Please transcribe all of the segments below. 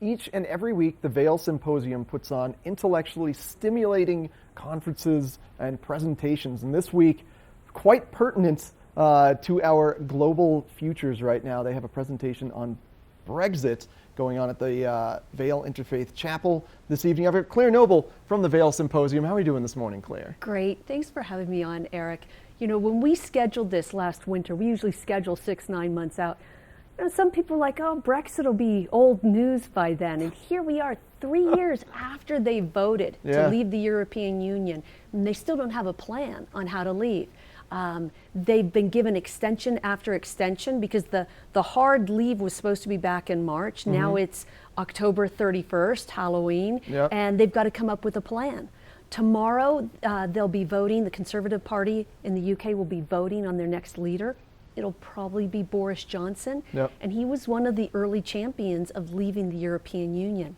Each and every week, the Vail Symposium puts on intellectually stimulating conferences and presentations. And this week, quite pertinent to our global futures right now, they have a presentation on Brexit going on at the Vail Interfaith Chapel this evening. I've got Claire Noble from the Vail Symposium. How are you doing this morning, Claire? Great. Thanks for having me on, Eric. You know, when we scheduled this last winter, we usually schedule 6-9 months out. You know, some people are like, oh, Brexit will be old news by then. And here we are 3 years after they voted to leave the European Union, and they still don't have a plan on how to leave. They've been given extension after extension because the hard leave was supposed to be back in March. Now it's October 31st, Halloween, and they've got to come up with a plan. Tomorrow, they'll be voting. The Conservative Party in the UK will be voting on their next leader. It'll probably be Boris Johnson, and he was one of the early champions of leaving the European Union.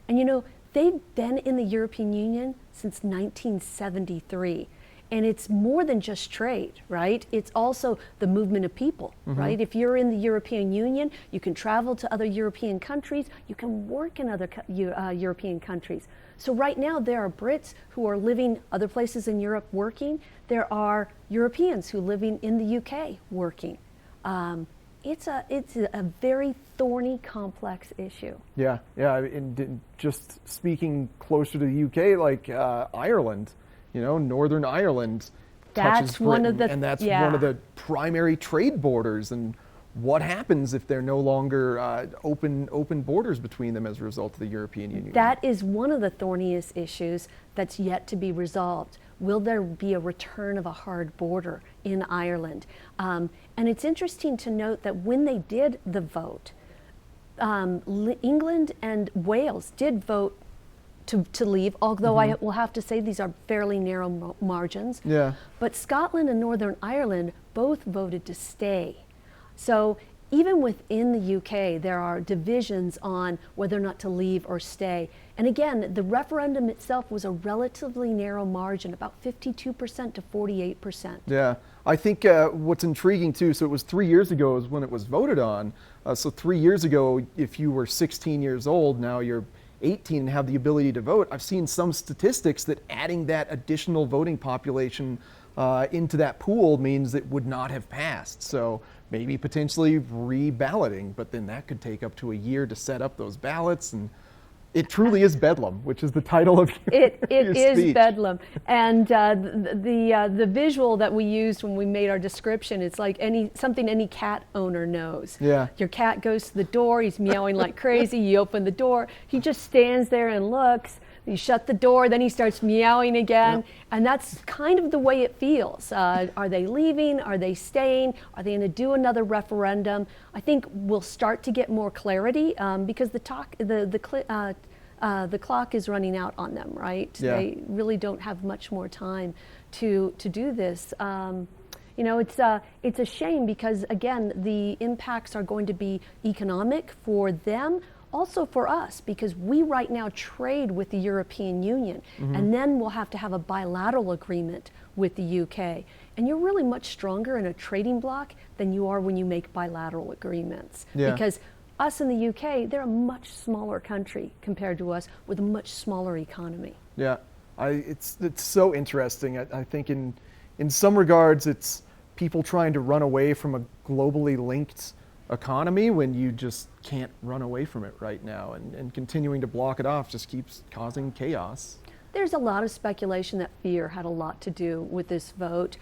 And you know, they've been in the European Union since 1973. And it's more than just trade, right? It's also the movement of people, right? If you're in the European Union, you can travel to other European countries, you can work in other European countries. So right now there are Brits who are living other places in Europe working. There are Europeans who are living in the UK working. It's a very thorny, complex issue. Yeah, and just speaking closer to the UK, like Ireland, you know, Northern Ireland touches Britain, and that's one of the primary trade borders. And what happens if there are no longer open borders between them as a result of the European Union? That is one of the thorniest issues that's yet to be resolved. Will there be a return of a hard border in Ireland? And it's interesting to note that when they did the vote, England and Wales did vote to leave, although I will have to say these are fairly narrow margins. But Scotland and Northern Ireland both voted to stay. So even within the UK, there are divisions on whether or not to leave or stay. And again, the referendum itself was a relatively narrow margin, about 52% to 48%. Yeah, I think what's intriguing too, so it was 3 years ago is when it was voted on. So 3 years ago, if you were 16 years old, now you're 18 and have the ability to vote. I've seen some statistics that adding that additional voting population into that pool means it would not have passed. So maybe potentially reballoting, but then that could take up to a year to set up those ballots. And it truly is bedlam, which is the title of your It is speech. bedlam. And the visual that we used when we made our description, it's like something any cat owner knows. Yeah. Your cat goes to the door, he's meowing like crazy, you open the door, he just stands there and looks, you shut the door, then he starts meowing again, and that's kind of the way it feels. Are they leaving? Are they staying? Are they going to do another referendum? I think we'll start to get more clarity because the clock is running out on them, right? They really don't have much more time to do this. You know, it's a shame because, again, the impacts are going to be economic for them, also for us, because we right now trade with the European Union, and then we'll have to have a bilateral agreement with the UK. And you're really much stronger in a trading bloc than you are when you make bilateral agreements. Because us in the UK, they're a much smaller country compared to us with a much smaller economy. Yeah, it's so interesting. I think in some regards, it's people trying to run away from a globally linked economy when you just can't run away from it right now, and continuing to block it off just keeps causing chaos. There's a lot of speculation that fear had a lot to do with this vote,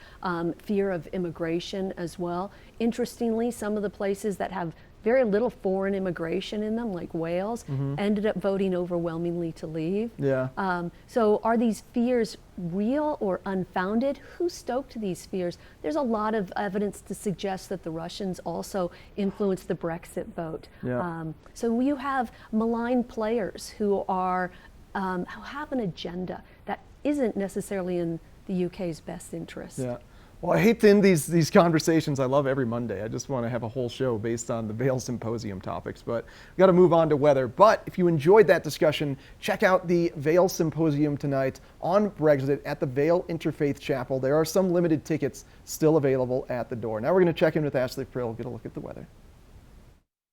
fear of immigration as well. Interestingly, some of the places that have very little foreign immigration in them, like Wales, ended up voting overwhelmingly to leave. So are these fears real or unfounded? Who stoked these fears? There's a lot of evidence to suggest that the Russians also influenced the Brexit vote. So you have malign players who have an agenda that isn't necessarily in the UK's best interest. Well, I hate to end these conversations. I love every Monday. I just want to have a whole show based on the Vail Symposium topics, but we've got to move on to weather. But if you enjoyed that discussion, check out the Vail Symposium tonight on Brexit at the Vail Interfaith Chapel. There are some limited tickets still available at the door. Now we're going to check in with Ashley Prill, get a look at the weather.